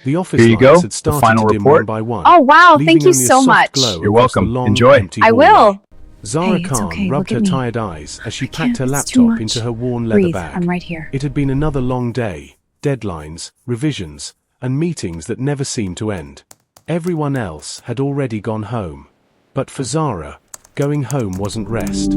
The office Here you go, lights had the started final to dim report. one by one. Oh, wow. leaving Thank you only a so soft much. glow You're across the welcome. long, Enjoy. empty I hallway. will. Zara Hey, it's Khan okay. rubbed Look her at me. tired eyes as she I packed can't. her It's too laptop much. into her worn leather Breathe. bag. I'm right here. It had been another long day, deadlines, revisions, and meetings that never seemed to end. Everyone else had already gone home. But for Zara, going home wasn't rest.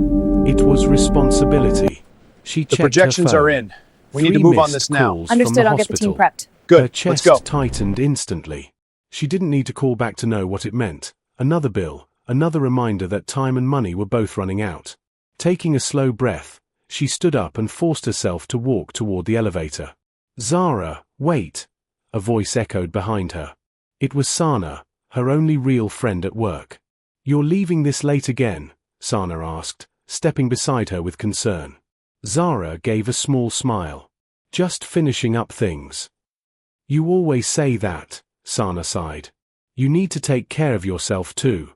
It was responsibility. She The checked projections her phone. are in. We need to 3 move on missed this now. calls Understood. from the I'll get the team hospital. prepped. Good. Her Let's chest go. tightened instantly. She didn't need to call back to know what it meant. Another bill, another reminder that time and money were both running out. Taking a slow breath, she stood up and forced herself to walk toward the elevator. Zara, wait! A voice echoed behind her. It was Sana, her only real friend at work. You're leaving this late again? Sana asked, stepping beside her with concern. Zara gave a small smile. Just finishing up things. You always say that, Sana sighed. You need to take care of yourself too.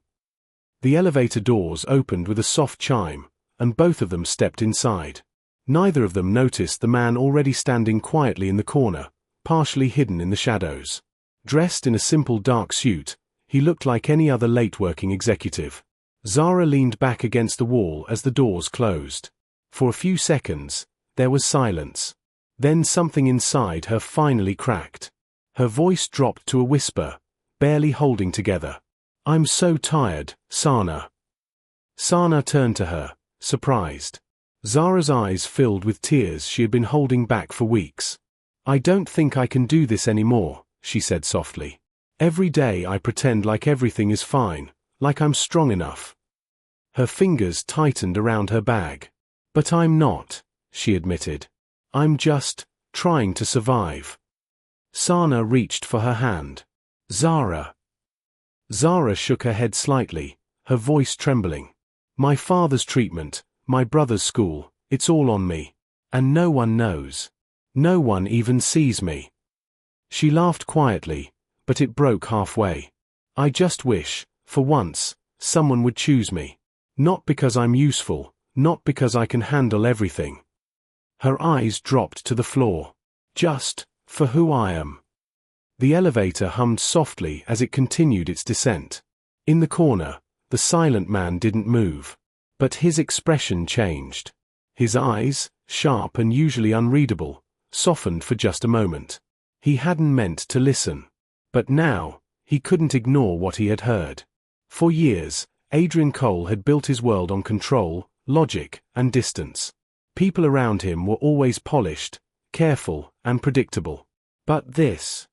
The elevator doors opened with a soft chime, and both of them stepped inside. Neither of them noticed the man already standing quietly in the corner, partially hidden in the shadows. Dressed in a simple dark suit, he looked like any other late-working executive. Zara leaned back against the wall as the doors closed. For a few seconds, there was silence. Then something inside her finally cracked. Her voice dropped to a whisper, barely holding together. I'm so tired, Sana. Sana turned to her, surprised. Zara's eyes filled with tears she had been holding back for weeks. I don't think I can do this anymore, she said softly. Every day I pretend like everything is fine, like I'm strong enough. Her fingers tightened around her bag. But I'm not, she admitted. I'm just trying to survive. Sana reached for her hand. Zara. Zara shook her head slightly, her voice trembling. My father's treatment, my brother's school, it's all on me. And no one knows. No one even sees me. She laughed quietly, but it broke halfway. I just wish, for once, someone would choose me. Not because I'm useful, not because I can handle everything. Her eyes dropped to the floor. Just for who I am. The elevator hummed softly as it continued its descent. In the corner, the silent man didn't move. But his expression changed. His eyes, sharp and usually unreadable, softened for just a moment. He hadn't meant to listen. But now, he couldn't ignore what he had heard. For years, Adrian Cole had built his world on control, logic, and distance. People around him were always polished, careful, and predictable. But this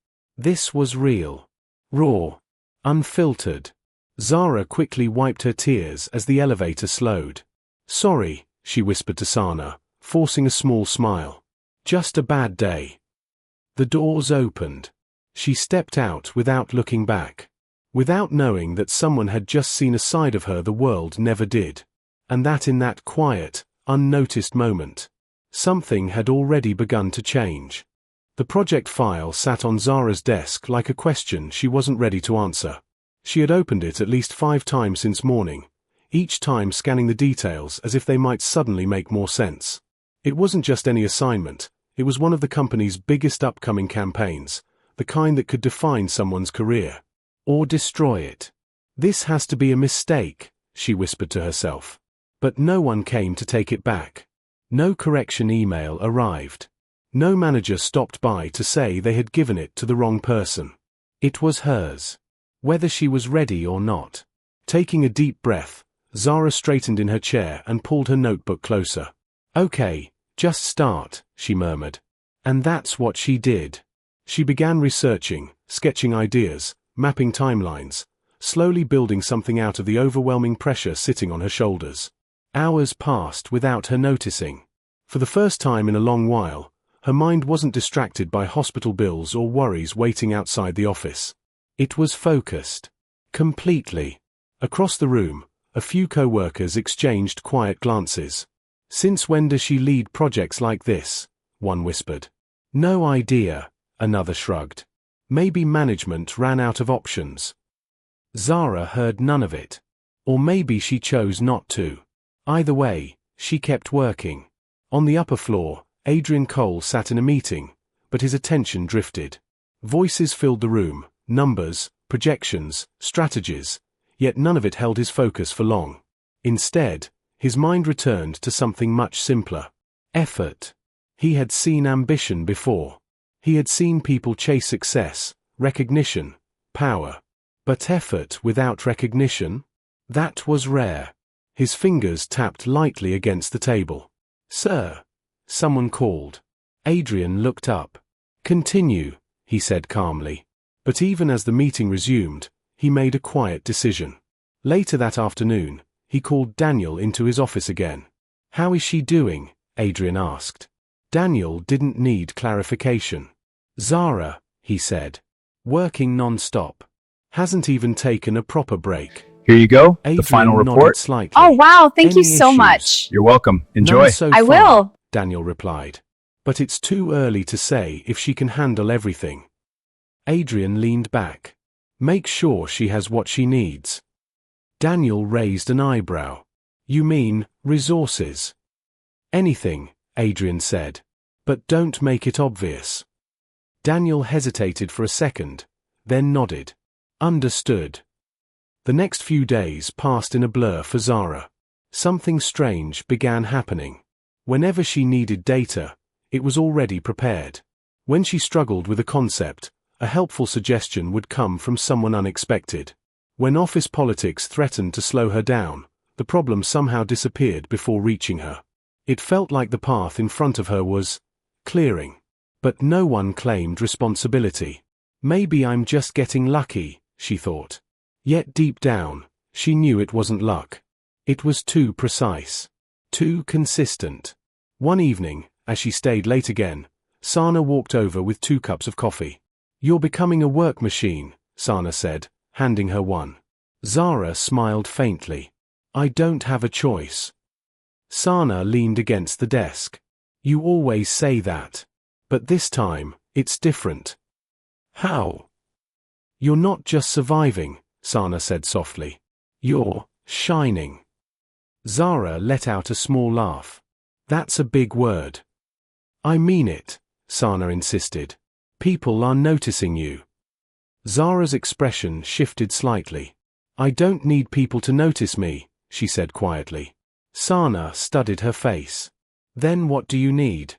was real. Raw. Unfiltered. Zara quickly wiped her tears as the elevator slowed. Sorry, she whispered to Sana, forcing a small smile. Just a bad day. The doors opened. She stepped out without looking back. Without knowing that someone had just seen a side of her the world never did. And that in that quiet, unnoticed moment, something had already begun to change. The project file sat on Zara's desk like a question she wasn't ready to answer. She had opened it at least 5 times since morning, each time scanning the details as if they might suddenly make more sense. It wasn't just any assignment, it was one of the company's biggest upcoming campaigns, the kind that could define someone's career. Or destroy it. This has to be a mistake, she whispered to herself. But no one came to take it back. No correction email arrived. No manager stopped by to say they had given it to the wrong person. It was hers. Whether she was ready or not. Taking a deep breath, Zara straightened in her chair and pulled her notebook closer. Okay, just start, she murmured. And that's what she did. She began researching, sketching ideas, mapping timelines, slowly building something out of the overwhelming pressure sitting on her shoulders. Hours passed without her noticing. For the first time in a long while, her mind wasn't distracted by hospital bills or worries waiting outside the office. It was focused. Completely. Across the room, a few co-workers exchanged quiet glances. Since when does she lead projects like this? One whispered. No idea, another shrugged. Maybe management ran out of options. Zara heard none of it. Or maybe she chose not to. Either way, she kept working. On the upper floor, Adrian Cole sat in a meeting, but his attention drifted. Voices filled the room, numbers, projections, strategies, yet none of it held his focus for long. Instead, his mind returned to something much simpler. Effort. He had seen ambition before. He had seen people chase success, recognition, power. But effort without recognition? That was rare. His fingers tapped lightly against the table. "Sir," someone called. Adrian looked up. "Continue," he said calmly. But even as the meeting resumed, he made a quiet decision. Later that afternoon, he called Daniel into his office again. "How is she doing?" Adrian asked. Daniel didn't need clarification. "Zara," he said. "Working non-stop. Hasn't even taken a proper break." Here you go, the Adrian final nodded report. slightly. Oh, wow. Thank you "Any so issues?" much. You're welcome. Enjoy. "None so I far," will. Daniel replied. "But it's too early to say if she can handle everything." Adrian leaned back. "Make sure she has what she needs." Daniel raised an eyebrow. "You mean, resources?" "Anything," Adrian said. "But don't make it obvious." Daniel hesitated for a second, then nodded. "Understood." The next few days passed in a blur for Zara. Something strange began happening. Whenever she needed data, it was already prepared. When she struggled with a concept, a helpful suggestion would come from someone unexpected. When office politics threatened to slow her down, the problem somehow disappeared before reaching her. It felt like the path in front of her was clearing. But no one claimed responsibility. "Maybe I'm just getting lucky," she thought. Yet deep down, she knew it wasn't luck. It was too precise. Too consistent. One evening, as she stayed late again, Sana walked over with 2 cups of coffee. "You're becoming a work machine," Sana said, handing her one. Zara smiled faintly. "I don't have a choice." Sana leaned against the desk. "You always say that. But this time, it's different." "How?" "You're not just surviving," Sana said softly. "You're shining." Zara let out a small laugh. "That's a big word." "I mean it," Sana insisted. "People are noticing you." Zara's expression shifted slightly. "I don't need people to notice me," she said quietly. Sana studied her face. "Then what do you need?"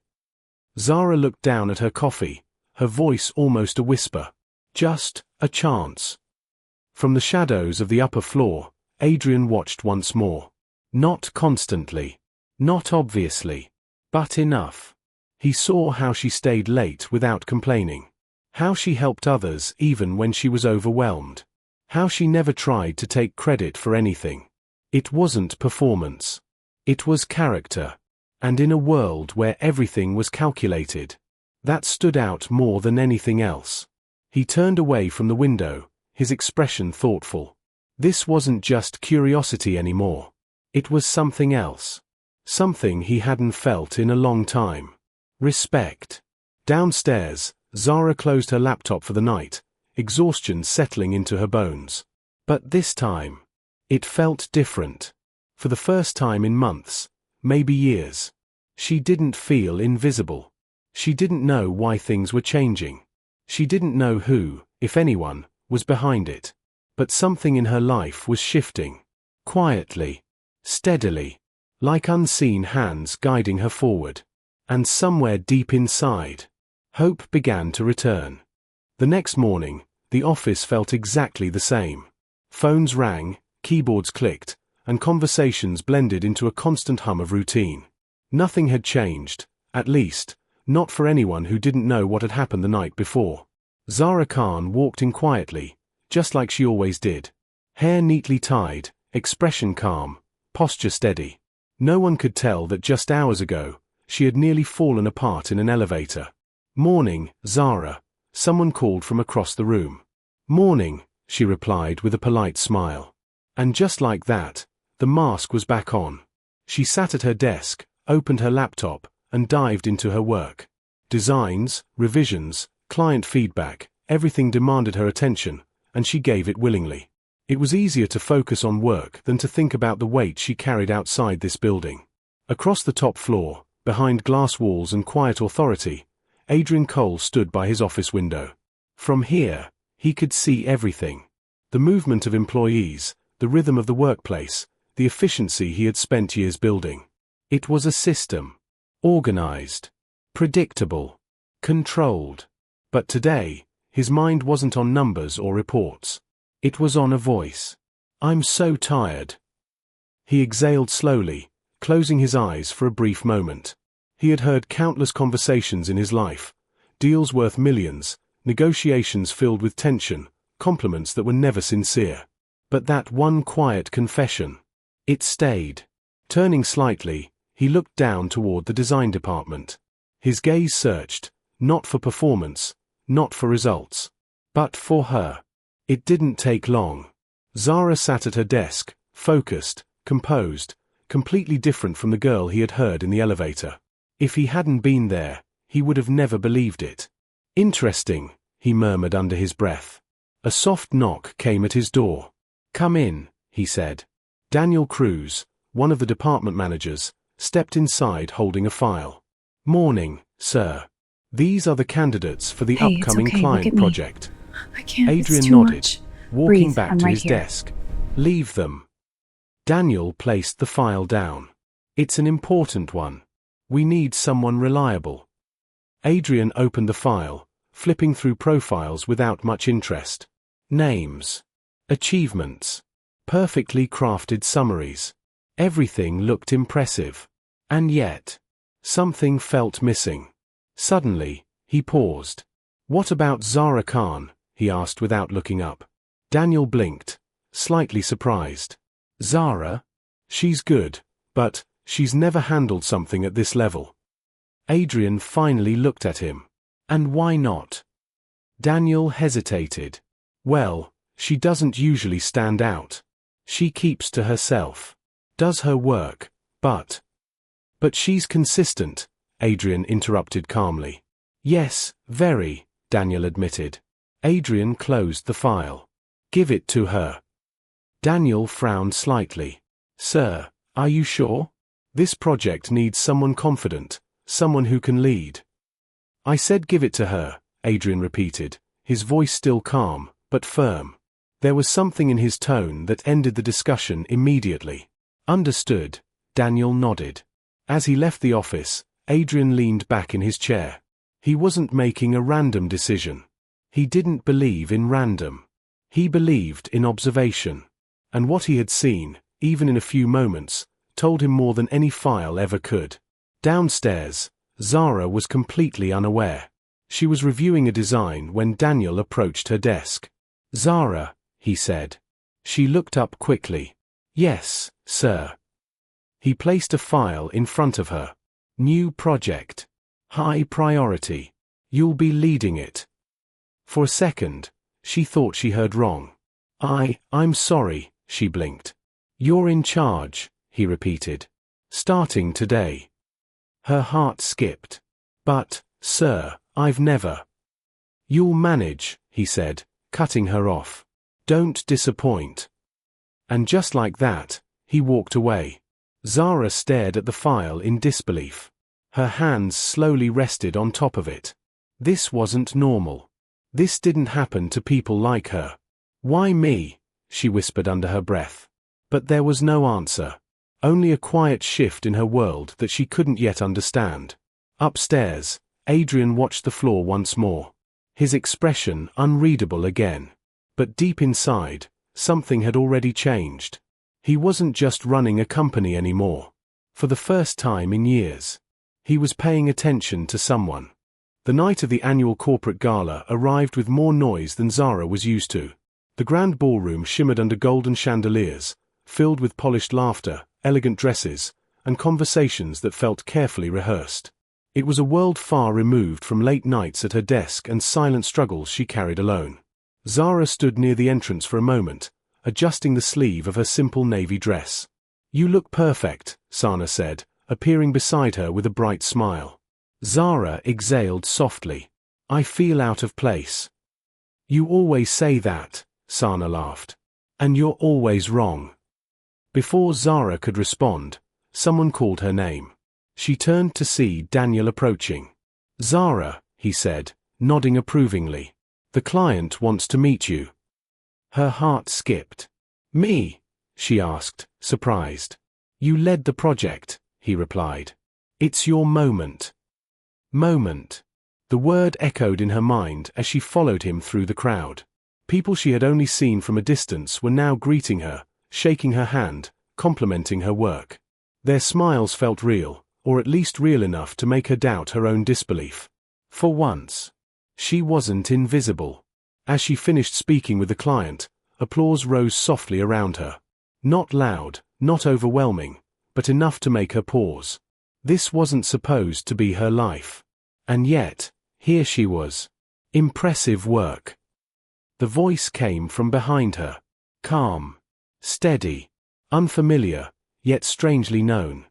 Zara looked down at her coffee, her voice almost a whisper. "Just a chance." From the shadows of the upper floor, Adrian watched once more. Not constantly. Not obviously. But enough. He saw how she stayed late without complaining. How she helped others even when she was overwhelmed. How she never tried to take credit for anything. It wasn't performance. It was character. And in a world where everything was calculated, that stood out more than anything else. He turned away from the window, his expression thoughtful. This wasn't just curiosity anymore. It was something else. Something he hadn't felt in a long time. Respect. Downstairs, Zara closed her laptop for the night, exhaustion settling into her bones. But this time, it felt different. For the first time in months, maybe years. She didn't feel invisible. She didn't know why things were changing. She didn't know who, if anyone, was behind it. But something in her life was shifting. Quietly. Steadily. Like unseen hands guiding her forward. And somewhere deep inside, hope began to return. The next morning, the office felt exactly the same. Phones rang, keyboards clicked, and conversations blended into a constant hum of routine. Nothing had changed, at least, not for anyone who didn't know what had happened the night before. Zara Khan walked in quietly, just like she always did. Hair neatly tied, expression calm, posture steady. No one could tell that just hours ago, she had nearly fallen apart in an elevator. "Morning, Zara," someone called from across the room. "Morning," she replied with a polite smile. And just like that, the mask was back on. She sat at her desk, opened her laptop, and dived into her work. Designs, revisions, client feedback, everything demanded her attention, and she gave it willingly. It was easier to focus on work than to think about the weight she carried outside this building. Across the top floor, behind glass walls and quiet authority, Adrian Cole stood by his office window. From here, he could see everything. The movement of employees, the rhythm of the workplace, the efficiency he had spent years building. It was a system. Organized. Predictable. Controlled. But today, his mind wasn't on numbers or reports. It was on a voice. "I'm so tired." He exhaled slowly, closing his eyes for a brief moment. He had heard countless conversations in his life, deals worth millions, negotiations filled with tension, compliments that were never sincere. But that one quiet confession, it stayed. Turning slightly, he looked down toward the design department. His gaze searched, not for performance, not for results, but for her. It didn't take long. Zara sat at her desk, focused, composed, completely different from the girl he had heard in the elevator. If he hadn't been there, he would have never believed it. "Interesting," he murmured under his breath. A soft knock came at his door. "Come in," he said. Daniel Cruz, one of the department managers, stepped inside holding a file. "Morning, sir. These are the candidates for the Hey, it's upcoming okay, client look at me. project." I can't. Adrian It's too nodded, much. walking Breathe, back I'm to right his here. desk. "Leave them." Daniel placed the file down. "It's an important one. We need someone reliable." Adrian opened the file, flipping through profiles without much interest. Names. Achievements. Perfectly crafted summaries. Everything looked impressive. And yet, something felt missing. Suddenly, he paused. "What about Zara Khan?" he asked without looking up. Daniel blinked, slightly surprised. "Zara? She's good, but she's never handled something at this level." Adrian finally looked at him. "And why not?" Daniel hesitated. "Well, she doesn't usually stand out. She keeps to herself. Does her work, but she's consistent," Adrian interrupted calmly. "Yes, very," Daniel admitted. Adrian closed the file. "Give it to her." Daniel frowned slightly. "Sir, are you sure? This project needs someone confident, someone who can lead." "I said give it to her," Adrian repeated, his voice still calm, but firm. There was something in his tone that ended the discussion immediately. "Understood," Daniel nodded. As he left the office, Adrian leaned back in his chair. He wasn't making a random decision. He didn't believe in random. He believed in observation. And what he had seen, even in a few moments, told him more than any file ever could. Downstairs, Zara was completely unaware. She was reviewing a design when Daniel approached her desk. "Zara," he said. She looked up quickly. "Yes, sir." He placed a file in front of her. "New project. High priority. You'll be leading it." For a second, she thought she heard wrong. I'm sorry," she blinked. "You're in charge," he repeated. "Starting today." Her heart skipped. "But, sir, I've never." "You'll manage," he said, cutting her off. "Don't disappoint." And just like that, he walked away. Zara stared at the file in disbelief. Her hands slowly rested on top of it. This wasn't normal. This didn't happen to people like her. "Why me?" she whispered under her breath. But there was no answer. Only a quiet shift in her world that she couldn't yet understand. Upstairs, Adrian watched the floor once more. His expression unreadable again. But deep inside, something had already changed. He wasn't just running a company anymore. For the first time in years, he was paying attention to someone. The night of the annual corporate gala arrived with more noise than Zara was used to. The grand ballroom shimmered under golden chandeliers, filled with polished laughter, elegant dresses, and conversations that felt carefully rehearsed. It was a world far removed from late nights at her desk and silent struggles she carried alone. Zara stood near the entrance for a moment, adjusting the sleeve of her simple navy dress. "You look perfect," Sana said, appearing beside her with a bright smile. Zara exhaled softly. "I feel out of place." "You always say that," Sana laughed. "And you're always wrong." Before Zara could respond, someone called her name. She turned to see Daniel approaching. "Zara," he said, nodding approvingly. The client wants to meet you. Her heart skipped. Me? She asked, surprised. You led the project, he replied. It's your moment. Moment. The word echoed in her mind as she followed him through the crowd. People she had only seen from a distance were now greeting her, shaking her hand, complimenting her work. Their smiles felt real, or at least real enough to make her doubt her own disbelief. For once, she wasn't invisible. As she finished speaking with the client, applause rose softly around her. Not loud, not overwhelming, but enough to make her pause. This wasn't supposed to be her life. And yet, here she was. Impressive work. The voice came from behind her. Calm. Steady. Unfamiliar, yet strangely known.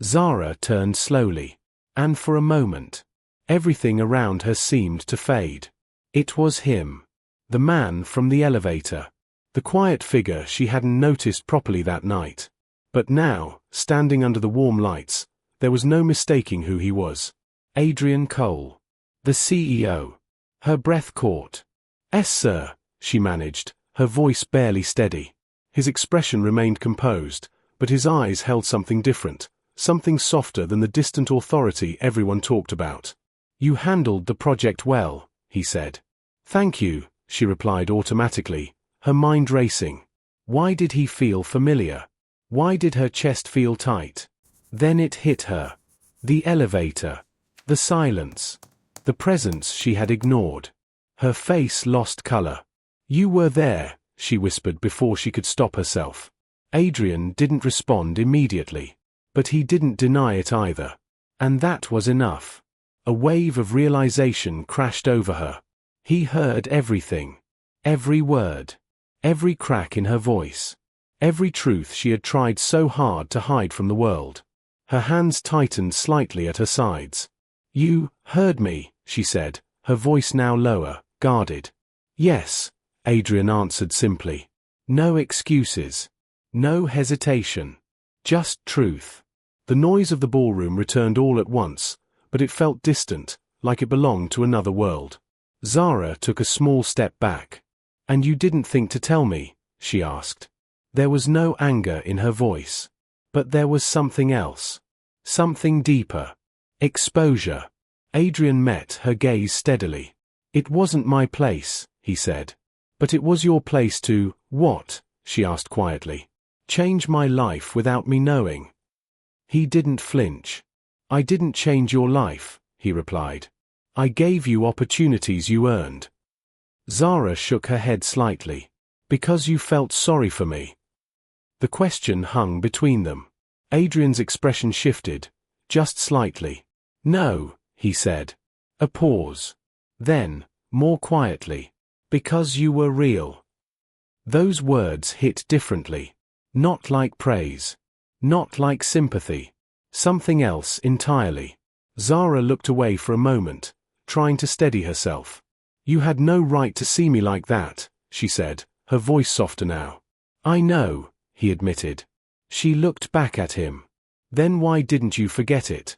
Zara turned slowly. And for a moment, everything around her seemed to fade. It was him. The man from the elevator. The quiet figure she hadn't noticed properly that night. But now, standing under the warm lights, there was no mistaking who he was. Adrian Cole. The CEO. Her breath caught. "Yes, sir," she managed, her voice barely steady. His expression remained composed, but his eyes held something different, something softer than the distant authority everyone talked about. "You handled the project well," he said. "Thank you," she replied automatically, her mind racing. Why did he feel familiar? Why did her chest feel tight? Then it hit her. The elevator. The silence. The presence she had ignored. Her face lost color. "You were there," she whispered before she could stop herself. Adrian didn't respond immediately. But he didn't deny it either. And that was enough. A wave of realization crashed over her. He heard everything. Every word. Every crack in her voice. Every truth she had tried so hard to hide from the world. Her hands tightened slightly at her sides. "You heard me," she said, her voice now lower, guarded. "Yes," Adrian answered simply. No excuses. No hesitation. Just truth. The noise of the ballroom returned all at once, but it felt distant, like it belonged to another world. Zara took a small step back. "And you didn't think to tell me?" she asked. There was no anger in her voice. But there was something else. Something deeper. Exposure. Adrian met her gaze steadily. "It wasn't my place," he said. "But it was your place to, what?" she asked quietly. "Change my life without me knowing." He didn't flinch. "I didn't change your life," he replied. "I gave you opportunities you earned." Zara shook her head slightly. "Because you felt sorry for me." The question hung between them. Adrian's expression shifted, just slightly. "No," he said. A pause. Then, more quietly. "Because you were real." Those words hit differently. Not like praise. Not like sympathy. Something else entirely. Zara looked away for a moment, trying to steady herself. "You had no right to see me like that," she said, her voice softer now. "I know," he admitted. She looked back at him. "Then why didn't you forget it?"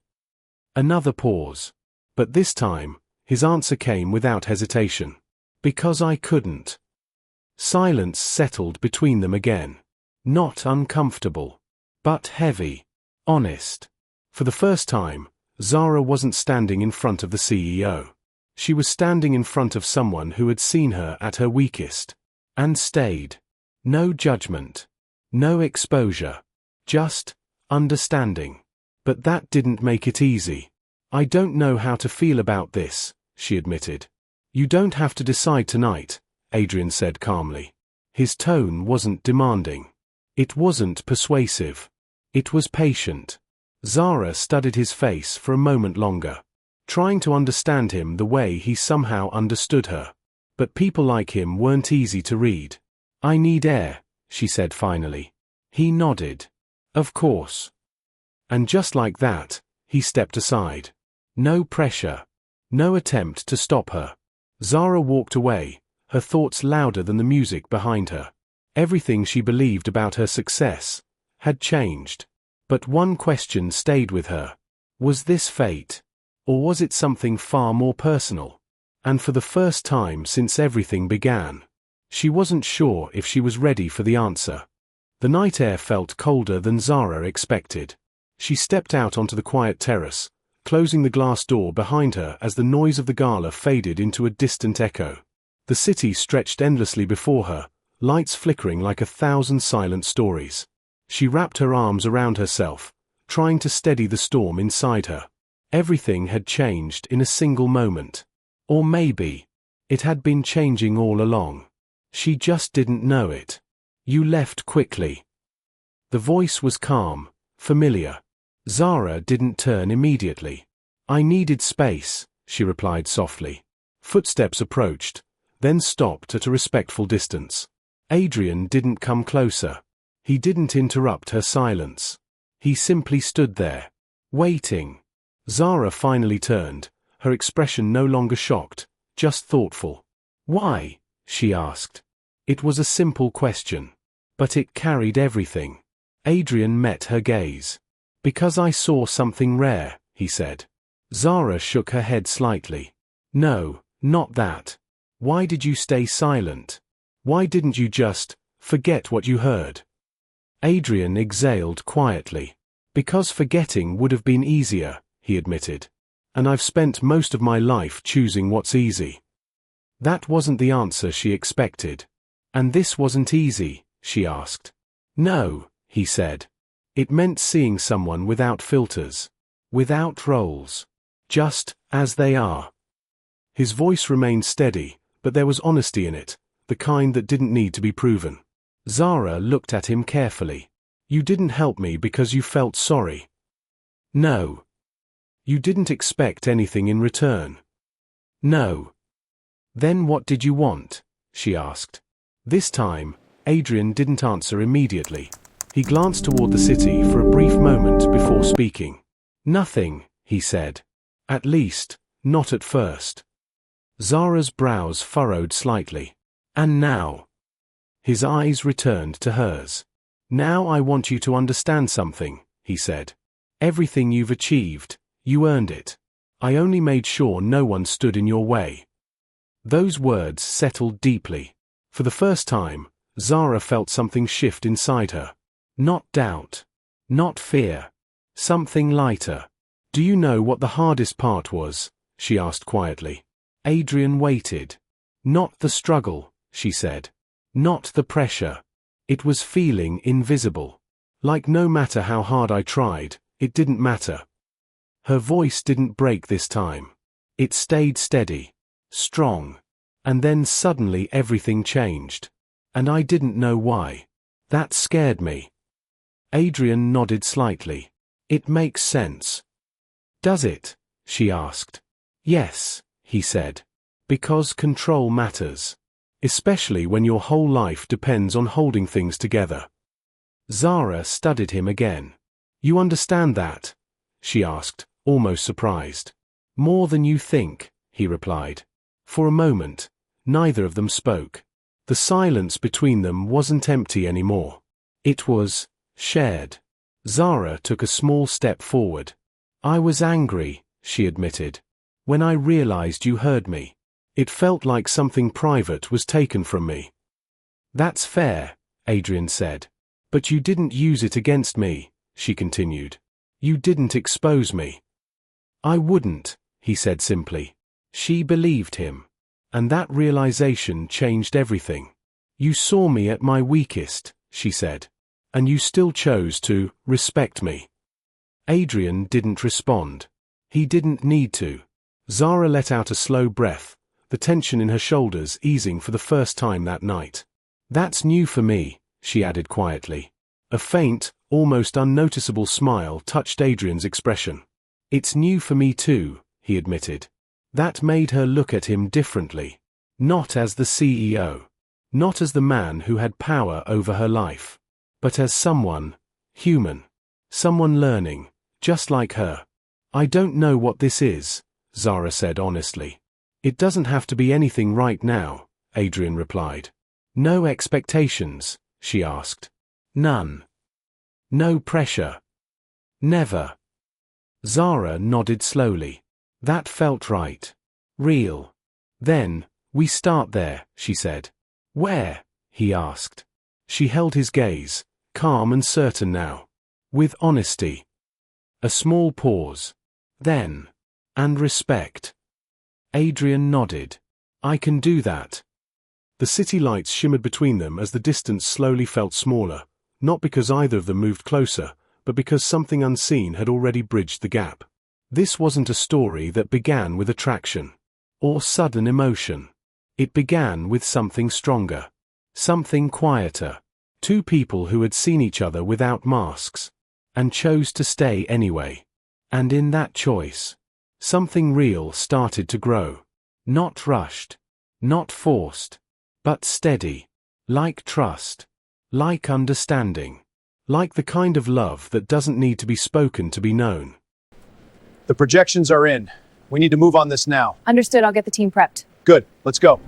Another pause. But this time, his answer came without hesitation. "Because I couldn't." Silence settled between them again. Not uncomfortable. But heavy. Honest. For the first time, Zara wasn't standing in front of the CEO. She was standing in front of someone who had seen her at her weakest. And stayed. No judgment. No exposure. Just understanding. But that didn't make it easy. "I don't know how to feel about this," she admitted. "You don't have to decide tonight," Adrian said calmly. His tone wasn't demanding. It wasn't persuasive. It was patient. Zara studied his face for a moment longer, trying to understand him the way he somehow understood her. But people like him weren't easy to read. "I need air," she said finally. He nodded. "Of course." And just like that, he stepped aside. No pressure. No attempt to stop her. Zara walked away, her thoughts louder than the music behind her. Everything she believed about her success had changed. But one question stayed with her. Was this fate? Or was it something far more personal? And for the first time since everything began. She wasn't sure if she was ready for the answer. The night air felt colder than Zara expected. She stepped out onto the quiet terrace, closing the glass door behind her as the noise of the gala faded into a distant echo. The city stretched endlessly before her, lights flickering like 1,000 silent stories. She wrapped her arms around herself, trying to steady the storm inside her. Everything had changed in a single moment. Or maybe it had been changing all along. She just didn't know it. You left quickly. The voice was calm, familiar. Zara didn't turn immediately. I needed space, she replied softly. Footsteps approached, then stopped at a respectful distance. Adrian didn't come closer. He didn't interrupt her silence. He simply stood there, waiting. Zara finally turned, her expression no longer shocked, just thoughtful. Why? She asked. It was a simple question, but it carried everything. Adrian met her gaze. Because I saw something rare, he said. Zara shook her head slightly. No, not that. Why did you stay silent? Why didn't you just forget what you heard? Adrian exhaled quietly. Because forgetting would have been easier, he admitted. And I've spent most of my life choosing what's easy. That wasn't the answer she expected. And this wasn't easy, she asked. No, he said. It meant seeing someone without filters, without roles, just as they are. His voice remained steady, but there was honesty in it, the kind that didn't need to be proven. Zara looked at him carefully. You didn't help me because you felt sorry. No. You didn't expect anything in return. No. Then what did you want? She asked. This time, Adrian didn't answer immediately. He glanced toward the city for a brief moment before speaking. Nothing, he said. At least, not at first. Zara's brows furrowed slightly. And now? His eyes returned to hers. Now I want you to understand something, he said. Everything you've achieved, you earned it. I only made sure no one stood in your way. Those words settled deeply. For the first time, Zara felt something shift inside her. Not doubt. Not fear. Something lighter. Do you know what the hardest part was? She asked quietly. Adrian waited. Not the struggle, she said. Not the pressure. It was feeling invisible. Like no matter how hard I tried, it didn't matter. Her voice didn't break this time. It stayed steady. Strong. And then suddenly everything changed. And I didn't know why. That scared me. Adrian nodded slightly. It makes sense. Does it? She asked. Yes, he said. Because control matters. Especially when your whole life depends on holding things together. Zara studied him again. You understand that? She asked, almost surprised. More than you think, he replied. For a moment, neither of them spoke. The silence between them wasn't empty anymore. It was shared. Zara took a small step forward. I was angry, she admitted. When I realized you heard me. It felt like something private was taken from me. That's fair, Adrian said. But you didn't use it against me, she continued. You didn't expose me. I wouldn't, he said simply. She believed him. And that realization changed everything. You saw me at my weakest, she said. And you still chose to respect me. Adrian didn't respond. He didn't need to. Zara let out a slow breath, the tension in her shoulders easing for the first time that night. That's new for me, she added quietly. A faint, almost unnoticeable smile touched Adrian's expression. It's new for me too, he admitted. That made her look at him differently. Not as the CEO. Not as the man who had power over her life. But as someone, human. Someone learning, just like her. I don't know what this is, Zara said honestly. It doesn't have to be anything right now, Adrian replied. No expectations, she asked. None. No pressure. Never. Zara nodded slowly. That felt right. Real. Then, we start there, she said. Where? He asked. She held his gaze, calm and certain now. With honesty. A small pause. Then. And respect. Adrian nodded. I can do that. The city lights shimmered between them as the distance slowly felt smaller, not because either of them moved closer, but because something unseen had already bridged the gap. This wasn't a story that began with attraction or sudden emotion. It began with something stronger, something quieter. Two people who had seen each other without masks and chose to stay anyway. And in that choice, something real started to grow. Not rushed, not forced, but steady, like trust, like understanding, like the kind of love that doesn't need to be spoken to be known. The projections are in. We need to move on this now. Understood, I'll get the team prepped. Good, let's go.